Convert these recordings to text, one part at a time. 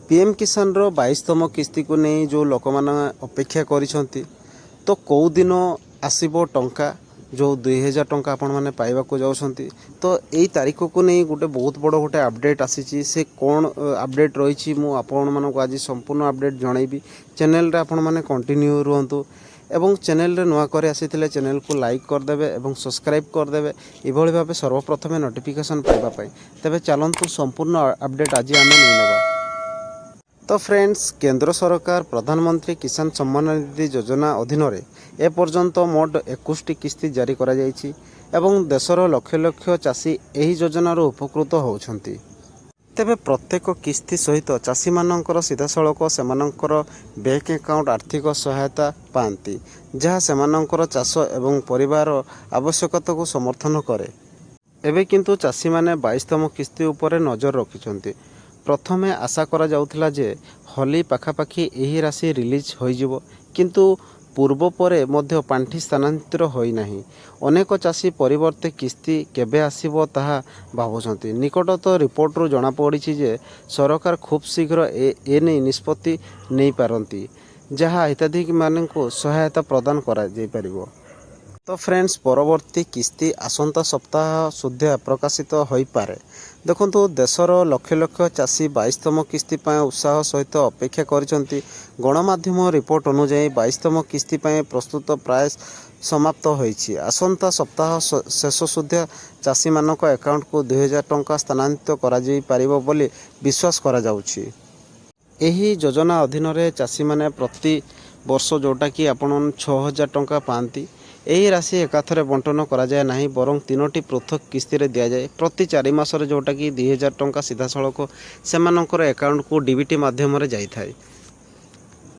PM किसान रो 22तम किस्ती को नहीं जो लोक मैंने अपेक्षा करिसेंती तो कौ दिन आसीबो टंका जो 2000 टंका आपण मैंने पाइबा को जाउछंती। तो यही तारीख को नहीं गोटे बहुत बड़ गोटे अपडेट आसी से कौन अपडेट रही मु आपण मानक आज संपूर्ण अपडेट जनइबी। चैनल रे आपण माने कंटिन्यू रुहंतु एवं चैनल रे नुआ करे आसीथिले चैनल को लाइक करदेवे एवं सब्सक्राइब करदेवे इभଳି भाबे सर्वप्रथम नोटिफिकेशन पाइबा पाई। तबे चलंतु संपूर्ण अपडेट आज आमे नै नेबा। तो फ्रेंड्स, केंद्र सरकार प्रधानमंत्री किसान सम्मान निधि योजना अधीन ए पर्यंत मोट 21टी किस्ती जारी करा जायछि एवं देशर लक्ष लक्ष चाषी एही योजनार उपकृत होउछंती। तेबे प्रत्येक किस्ती सहित चाषी मानकर सीधासलख सेमानकर बैंक अकाउंट आर्थिक सहायता पाती जहाँ सेमानकर चाष एवं परिवार आवश्यकता को समर्थन करे। एबे किंतु चाषी माने 22तम किस्ती उपरे नजर रखिछंती। प्रथमे आशा करा जाउथला जे होली पाखापाखी एही राशि रिलीज होइजिवो, किंतु पूर्व परे मध्य पांठी स्थानांतर होई नाही। अनेक चाषी परिवर्ते किस्ती केबे आसीबो ताहा भाबुछंती। निकटत रिपोर्ट रु जणा पड़िछि जे सरकार खूब शीघ्र ए नै निष्पत्ति नै पारंती जहाँ हिताधिकारी माननको सहायता प्रदान करा जाय परिबो। तो फ्रेंड्स, परवर्ती किस्ती आसंता सप्ताह सुधा प्रकाशित हो पारे। देखंतु देशर लक्ष लक्ष चाषी 22तम किस्ती पाए उत्साह सहित अपेक्षा करिसंती। गणमाध्यम रिपोर्ट अनुसार 22तम किस्ती पाए प्रस्तुत प्राय समाप्त होइछि। आसंता सप्ताह शेष सुधा चाषी मानक अकाउंट को 2000 टंका स्थानांतरित करा जाय परिबो बोली विश्वास करा जाउछि। एही योजना अधीन रे चाषी माने प्रति वर्ष जोटा कि आपण 6000 टंका पाती। यही राशि एकाथरे बंटन करा जाए नहीं, बरं 3टी पृथक किस्ती रे दिया जाए प्रति 4 मासरे जोटा कि 2000 टंका सीधासलख सेमानकर अकाउंट को डीबीटी माध्यम रे जाई थाए।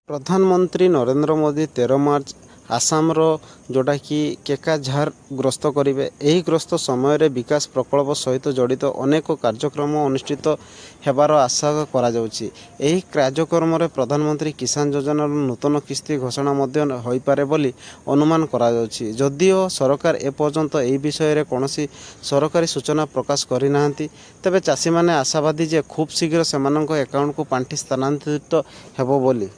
प्रधानमंत्री नरेंद्र मोदी 13 मार्च आसाम रो जोटा कि केकाझार ग्रस्त करेंगे। यही ग्रस्त समय रे विकास प्रकल्प सहित जड़ित अनेक कार्यक्रम अनुष्ठित हेबार आशा करा जाउछि। एही कार्यक्रम रे प्रधानमंत्री किसान योजना नूतन किस्ती घोषणा मध्य होई पारे बोली अनुमान करा जाउछि। जदिओ सरकार ए पर्यंत एही विषय रे कोनोसी सरकारी सूचना प्रकाश करि नाहंती, तबे चाषी माने आशावादी जे खूब शीघ्र सेमानक अकाउंट को पांठी स्थानांतरित हेबो बोली।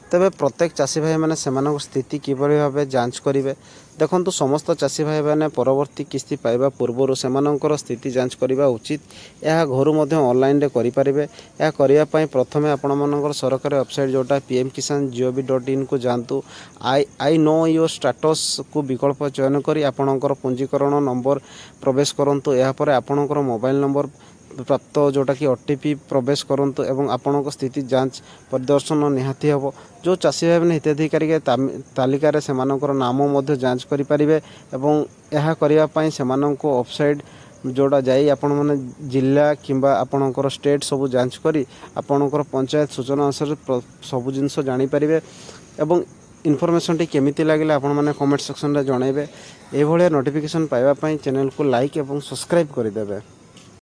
तेबे प्रत्येक चाषी भाई मैंने सेमानक स्थिति किभली भावे जांच करेंगे। देखंतु समस्त चाषी भाई मैंने परवर्ती किस्ती पाइबा पूर्व सेमानकर स्थिति जांच करने उचित। यह घर मध्य ऑनलाइन रे करि परिबे। यह करिया पई प्रथमे आपण मानकर सरकारी वेबसाइट जोटा pmkisan.gov.in को जानतु। आई नो योर स्टेटस को विकल्प चयन करी आपणकर पंजीकरण नंबर प्रवेश करंतु। या परे आपणकर मोबाइल नंबर प्राप्त जोटा कि ओटीपी प्रवेश करंतु एवं आपणक स्थिति जांच प्रदर्शन निहाती हेबो। जो चाषी भाई मैंने हिताधिकारी के तालिका रे सेमानकर नाम मध्य जांच करि परिबे एवं यह करिया पई सेमाननको वेबसाइट जोड़ा जाई आपण माने जिला किंबा आपणकर स्टेट सब जांच करी आपणकर पंचायत सूचना अनुसार सब जिनस जानि परिबे। एवं इनफॉरमेशन टी केमिति लागिले आपण माने कमेंट सेक्शन रे जणाइबे। ए भलिया नोटिफिकेशन पाइबा पई चैनल को लाइक एवं सब्सक्राइब करि देबे।